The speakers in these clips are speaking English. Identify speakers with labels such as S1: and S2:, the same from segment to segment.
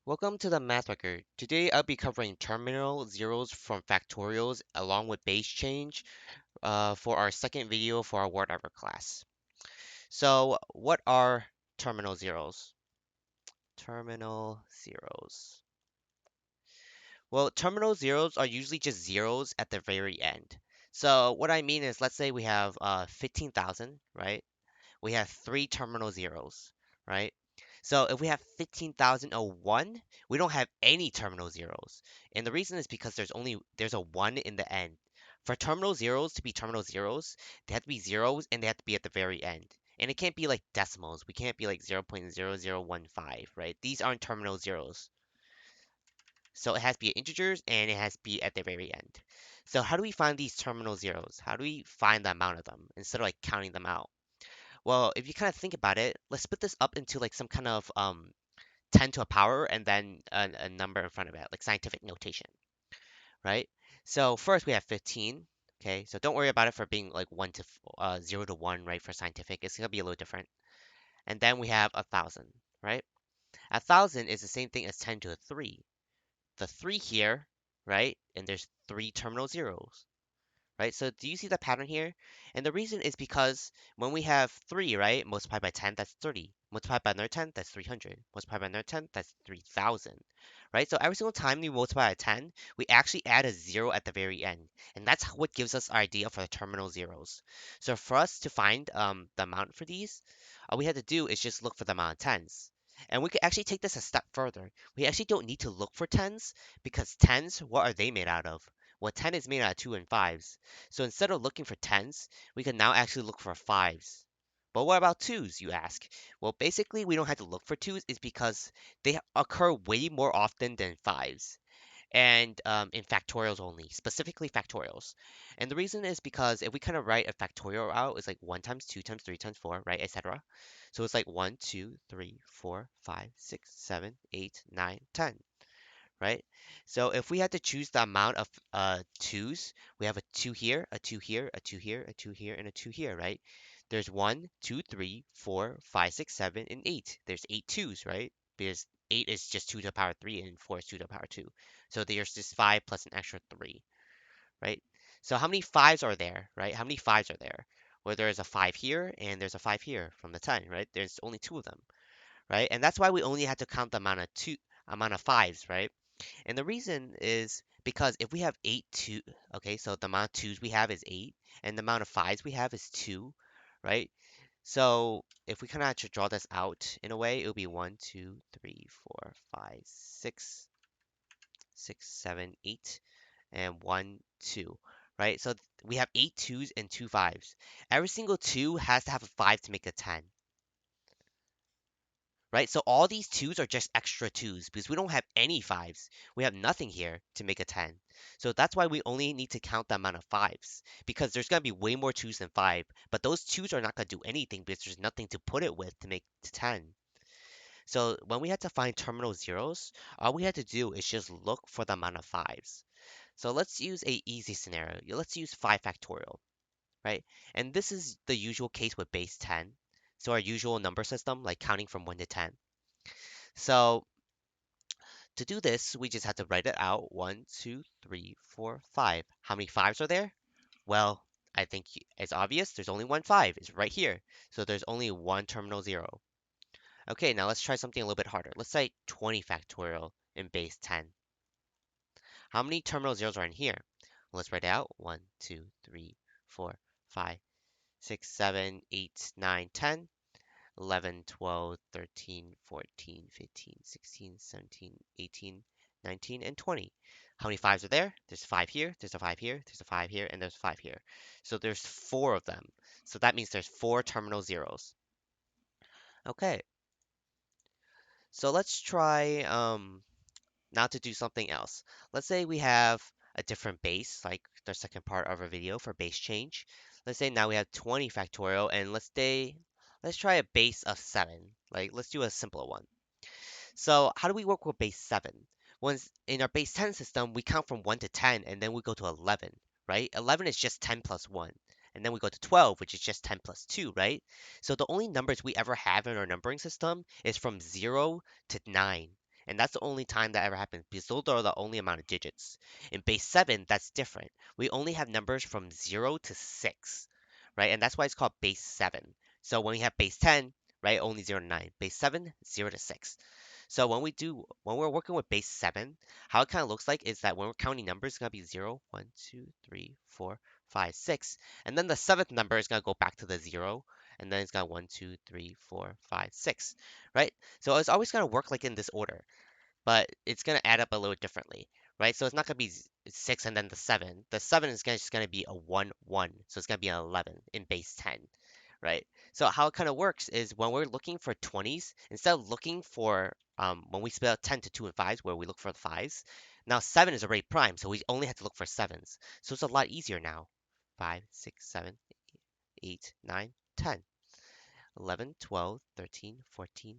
S1: Welcome to the Math Record. Today I'll be covering terminal zeros from factorials along with base change for our second video for our whatever class. So what are terminal zeros? Terminal zeros. Well, terminal zeros are usually just zeros at the very end. So what I mean is, let's say we have 15,000, right? We have three terminal zeros, right? So if we have 15,001, we don't have any terminal zeros. And the reason is because there's a 1 in the end. For terminal zeros to be terminal zeros, they have to be zeros and they have to be at the very end. And it can't be like decimals. We can't be like 0.0015, right? These aren't terminal zeros. So it has to be integers and it has to be at the very end. So how do we find these terminal zeros? How do we find the amount of them instead of like counting them out? Well, if you kind of think about it, let's split this up into like some kind of 10 to a power and then a number in front of it, like scientific notation, right? So first we have 15. Okay, so don't worry about it for being like 0 to 1, right? For scientific, it's gonna be a little different. And then we have 1,000, right? 1,000 is the same thing as 10 to a 3. The 3 here, right? And there's three terminal zeros, right? So do you see the pattern here? And the reason is because when we have 3, right, multiplied by 10, that's 30. Multiplied by another 10, that's 300. Multiplied by another 10, that's 3,000, right? So every single time we multiply by 10, we actually add a 0 at the very end. And that's what gives us our idea for the terminal zeros. So for us to find the amount for these, all we have to do is just look for the amount of tens. And we could actually take this a step further. We actually don't need to look for tens because tens, what are they made out of? Well, 10 is made out of 2 and 5s. So instead of looking for 10s, we can now actually look for 5s. But what about 2s, you ask? Well, basically, we don't have to look for 2s is because they occur way more often than 5s. And in factorials only, specifically factorials. And the reason is because if we kind of write a factorial out, it's like 1 times 2 times 3 times 4, right, etc. So it's like 1, 2, 3, 4, 5, 6, 7, 8, 9, 10, right? So if we had to choose the amount of twos, we have a two here, a two here, a two here, a two here, and a two here, right? There's one, two, three, four, five, six, seven, and eight. There's eight twos, right? Because eight is just 2 to the power 3 and 4 is 2 to the power 2. So there's just 5 plus an extra 3, right? So how many fives are there, right? How many fives are there? Well, there's a 5 here and there's a 5 here from the 10, right? There's only two of them, right? And that's why we only had to count the amount of fives, right? And the reason is because if we have okay, so the amount of twos we have is eight, and the amount of fives we have is two, right? So if we kind of to draw this out in a way, it would be one, two, three, four, five, six, seven, eight, and one, two, right? So we have eight twos and two fives. Every single two has to have a five to make a 10, right? So all these twos are just extra twos because we don't have any fives. We have nothing here to make a 10. So that's why we only need to count the amount of fives because there's going to be way more twos than five, but those twos are not going to do anything because there's nothing to put it with to make 10. So when we had to find terminal zeros, all we had to do is just look for the amount of fives. So let's use a easy scenario. Let's use 5 factorial, right? And this is the usual case with base 10. So our usual number system, like counting from 1 to 10. So to do this, we just have to write it out. One, two, three, four, five. How many fives are there? Well, I think it's obvious. There's only one five. It's right here. So there's only one terminal zero. Okay, now let's try something a little bit harder. Let's say 20 factorial in base 10. How many terminal zeros are in here? Let's write it out. 1, 2, 3, 4, 5, 6, 7, 8, 9, 10. 11, 12, 13, 14, 15, 16, 17, 18, 19, and 20. How many fives are there? There's a 5 here, there's a 5 here, there's a 5 here, and there's a 5 here. So there's 4 of them. So that means there's 4 terminal zeros. Okay, so let's try now to do something else. Let's say we have a different base, like the second part of our video for base change. Let's say now we have 20 factorial, and let's try a base of 7. Like, let's do a simpler one. So how do we work with base 7? Once in our base 10 system, we count from 1 to 10, and then we go to 11, right? 11 is just 10 plus 1. And then we go to 12, which is just 10 plus 2, right? So the only numbers we ever have in our numbering system is from 0 to 9. And that's the only time that ever happens because those are the only amount of digits. In base 7, that's different. We only have numbers from 0 to 6, right? And that's why it's called base 7. So when we have base 10, right, only 0 to 9. Base 7, 0 to 6. So when we're working with base 7, how it kind of looks like is that when we're counting numbers, it's going to be 0, 1, 2, 3, 4, 5, 6. And then the seventh number is going to go back to the 0. And then it's got 1, 2, 3, 4, 5, 6, right? So it's always going to work like in this order, but it's going to add up a little differently, right? So it's not going to be 6 and then the 7. The 7 is just going to be a 1, 1. So it's going to be an 11 in base 10, right? So how it kind of works is when we're looking for 20s, instead of looking for when we split out 10 to 2 and 5s, where we look for the 5s, now 7 is already prime, so we only have to look for 7s. So it's a lot easier now. 5, 6, 7, 8, 9, 10. 11, 12, 13, 14,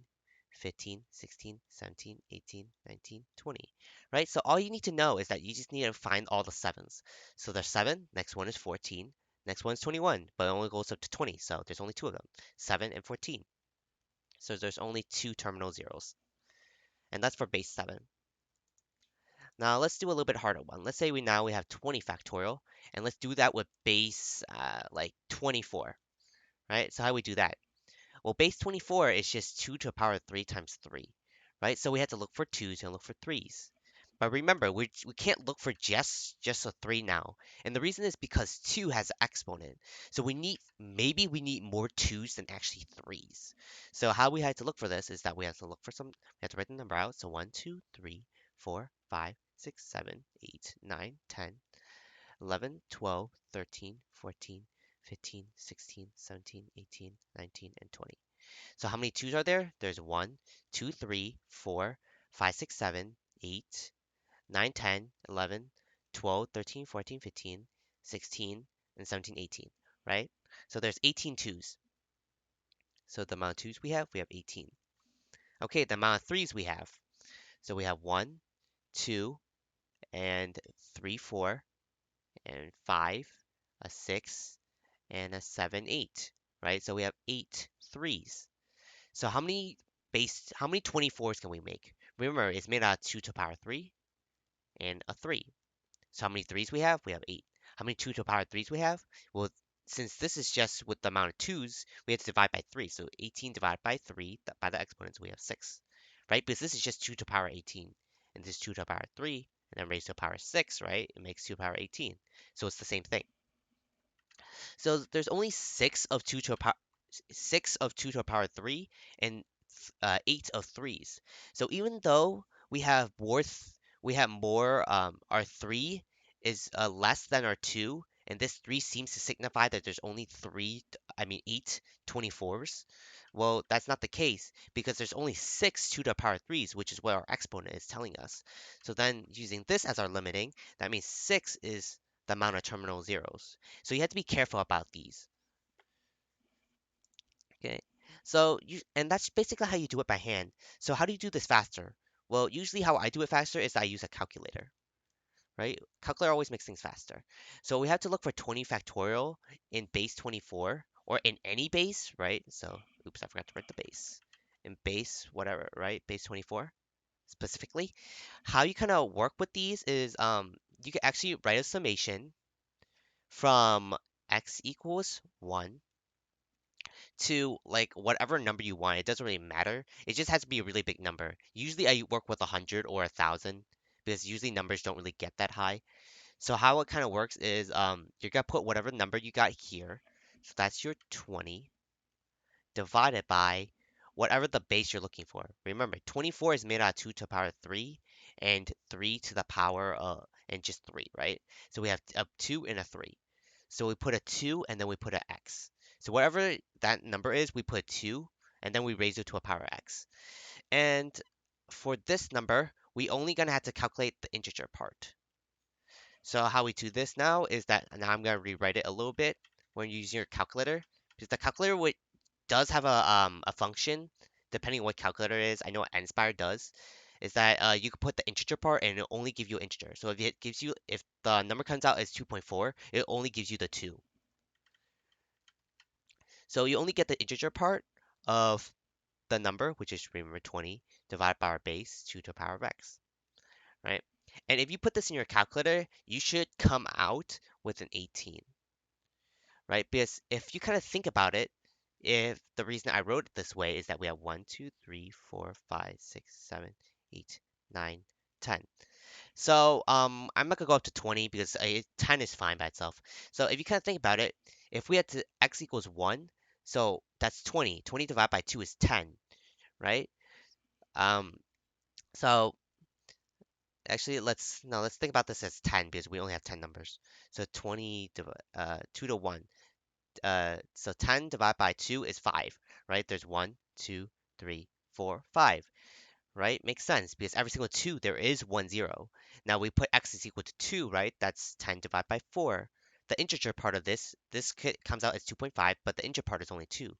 S1: 15, 16, 17, 18, 19, 20, right? So all you need to know is that you just need to find all the sevens. So there's 7, next one is 14, next one is 21, but it only goes up to 20, so there's only two of them, 7 and 14. So there's only two terminal zeros, and that's for base 7. Now let's do a little bit harder one. Let's say we have 20 factorial, and let's do that with base like 24, right? So how do we do that? Well, base 24 is just 2 to the power of 3 times 3, right? So we have to look for 2s and look for 3s. But remember, we can't look for just a 3 now. And the reason is because 2 has an exponent. So maybe we need more 2s than actually 3s. So how we had to look for this is that we have to write the number out. So 1, 2, 3, 4, 5, 6, 7, 8, 9, 10, 11, 12, 13, 14, 15, 16, 17, 18, 19, and 20. So how many 2s are there? There's 1, 2, 3, 4, 5, 6, 7, 8, 9, 10, 11, 12, 13, 14, 15, 16, and 17, 18, right? So there's 18 2s. So the amount of 2s we have 18. Okay, the amount of 3s we have. So we have 1, 2, and 3, 4, and 5, a 6, and a 7, 8, right? So we have 8 3s. So how many 24s can we make? Remember, it's made out of 2 to the power 3 and a 3. So how many 3s we have? We have 8. How many 2 to the power 3s we have? Well, since this is just with the amount of 2s, we have to divide by 3. So 18 divided by 3, by the exponents, we have 6, right? Because this is just 2 to the power 18, and this is 2 to the power 3, and then raised to the power 6, right? It makes 2 to the power 18. So it's the same thing. So there's only 6 of 2 to the power 3 and 8 of 3s. So even though we have more, our 3 is less than our 2, and this 3 seems to signify that there's only 8 24s. Well, that's not the case because there's only 6 2 to the power 3s, which is what our exponent is telling us. So then using this as our limiting, that means 6 is the amount of terminal zeros. So you have to be careful about these. Okay, and that's basically how you do it by hand. So how do you do this faster? Well, usually how I do it faster is I use a calculator, right? Calculator always makes things faster. So we have to look for 20 factorial in base 24 or in any base, right? So, oops, I forgot to write the base. In base, whatever, right? Base 24 specifically. How you kind of work with these is you can actually write a summation from x equals 1 to like whatever number you want. It doesn't really matter. It just has to be a really big number. Usually I work with 100 or 1,000 because usually numbers don't really get that high. So how it kind of works is you're gonna put whatever number you got here. So that's your 20 divided by whatever the base you're looking for. Remember, 24 is made out of 2 to the power 3 and 3 to the power and just 3, right? So we have a 2 and a 3. So we put a 2 and then we put an x. So whatever that number is, we put 2 and then we raise it to a power x. And for this number, we only gonna have to calculate the integer part. So how we do this now is that now I'm gonna rewrite it a little bit when you're using your calculator because the calculator does have a function depending on what calculator it is. I know what Nspire does is that you can put the integer part and it'll only give you an integer. So if the number comes out as 2.4, it only gives you the 2. So you only get the integer part of the number, which is remember 20 divided by our base, 2 to the power of x, right? And if you put this in your calculator, you should come out with an 18, right? Because if you kind of think about it, if the reason I wrote it this way is that we have 1, 2, 3, 4, 5, 6, 7, 8, 9, 10. So I'm not gonna go up to 20 because 10 is fine by itself. So if you kind of think about it, if we had to x equals 1, so that's 20. 20 divided by 2 is 10, right? Um, so actually let's think about this as 10 because we only have 10 numbers. So 2 to 1. So 10 divided by 2 is 5, right? There's 1, 2, 3, 4, 5. Right? Makes sense because every single 2 there is 1 0. Now we put x is equal to 2, right? That's 10 divided by 4. The integer part of this comes out as 2.5, but the integer part is only 2,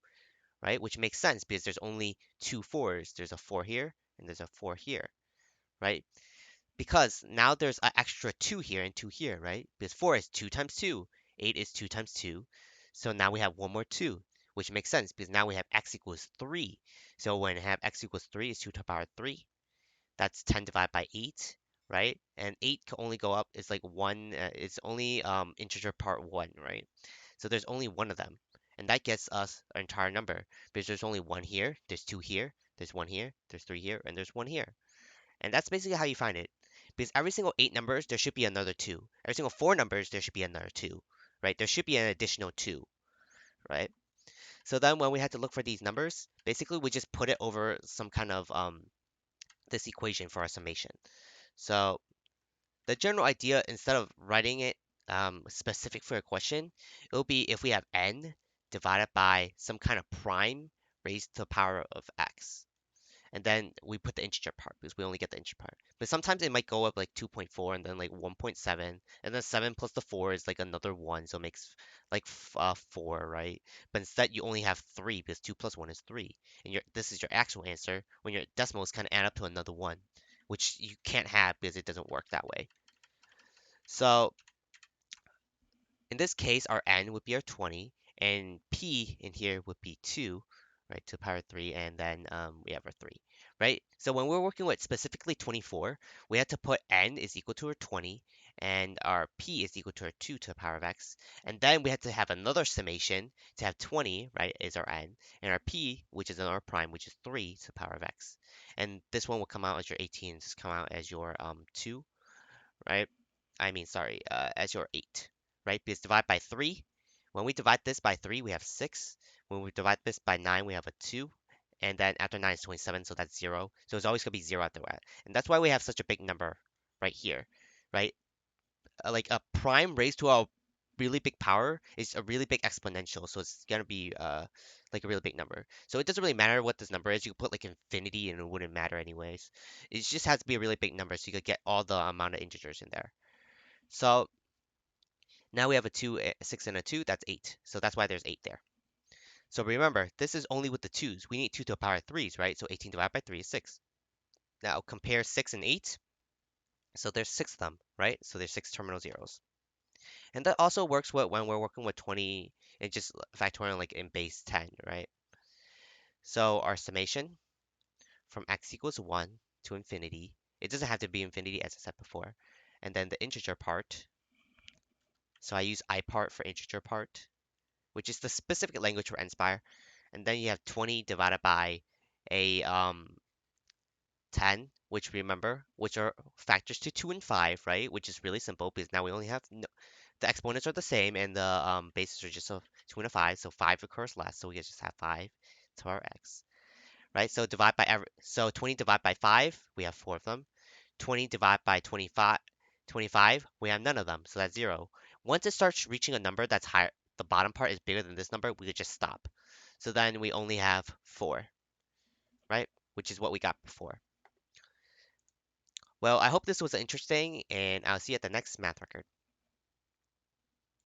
S1: right? Which makes sense because there's only two 4s. There's a 4 here and there's a 4 here, right? Because now there's an extra 2 here and 2 here, right? Because 4 is 2 times 2. 8 is 2 times 2. So now we have one more 2, which makes sense because now we have x equals 3. So when I have x equals 3 is 2 to the power 3. That's 10 divided by 8, right? And 8 can only go up, it's like 1, it's only integer part 1, right? So there's only one of them. And that gets us our entire number because there's only one here, there's 2 here, there's 1 here, there's 3 here, and there's 1 here. And that's basically how you find it. Because every single 8 numbers, there should be another 2. Every single 4 numbers, there should be another 2, right? There should be an additional 2, right? So then when we had to look for these numbers, basically we just put it over some kind of this equation for our summation. So the general idea, instead of writing it specific for a question, it will be if we have n divided by some kind of prime raised to the power of x. And then we put the integer part because we only get the integer part. But sometimes it might go up like 2.4 and then like 1.7. And then 7 plus the 4 is like another 1. So it makes like 4, right? But instead you only have 3 because 2 plus 1 is 3. And this is your actual answer when your decimals kind of add up to another 1, which you can't have because it doesn't work that way. So in this case, our n would be our 20, and p in here would be 2, right, to the power 3, and then we have our 3, right? So when we're working with specifically 24, we have to put n is equal to our 20, and our p is equal to our 2 to the power of x, and then we have to have another summation to have 20, right, is our n, and our p, which is our prime, which is 3 to the power of x. And this one will come out as your 18, this come out as your 2, right? I mean, sorry, as your 8, right? Because divide by 3, when we divide this by 3, we have 6. When we divide this by 9, we have a 2. And then after 9 is 27, so that's 0. So it's always going to be 0 after that. And that's why we have such a big number right here, right? Like a prime raised to a really big power is a really big exponential, so it's going to be like a really big number. So it doesn't really matter what this number is. You could put like infinity and it wouldn't matter anyways. It just has to be a really big number so you could get all the amount of integers in there. So now we have a 2, a 6, and a 2. That's 8. So that's why there's 8 there. So remember, this is only with the 2's. We need 2 to the power of 3's, right? So 18 divided by 3 is 6. Now compare 6 and 8. So there's 6 of them, right? So there's 6 terminal zeros. And that also works when we're working with 20 and just factorial like in base 10, right? So our summation from x equals 1 to infinity. It doesn't have to be infinity as I said before. And then the integer part. So I use ipart for integer part, which is the specific language for nspire. And then you have 20 divided by a 10, which remember, which are factors to 2 and 5, right? Which is really simple because now we only have the exponents are the same and the bases are just 2 and a 5, so 5 occurs last, so we just have 5 to our x, right? So 20 divided by 5, we have 4 of them. 20 divided by 25, we have none of them, so that's 0. Once it starts reaching a number that's higher, the bottom part is bigger than this number, we could just stop. So then we only have 4, right? Which is what we got before. Well, I hope this was interesting, and I'll see you at the next math record.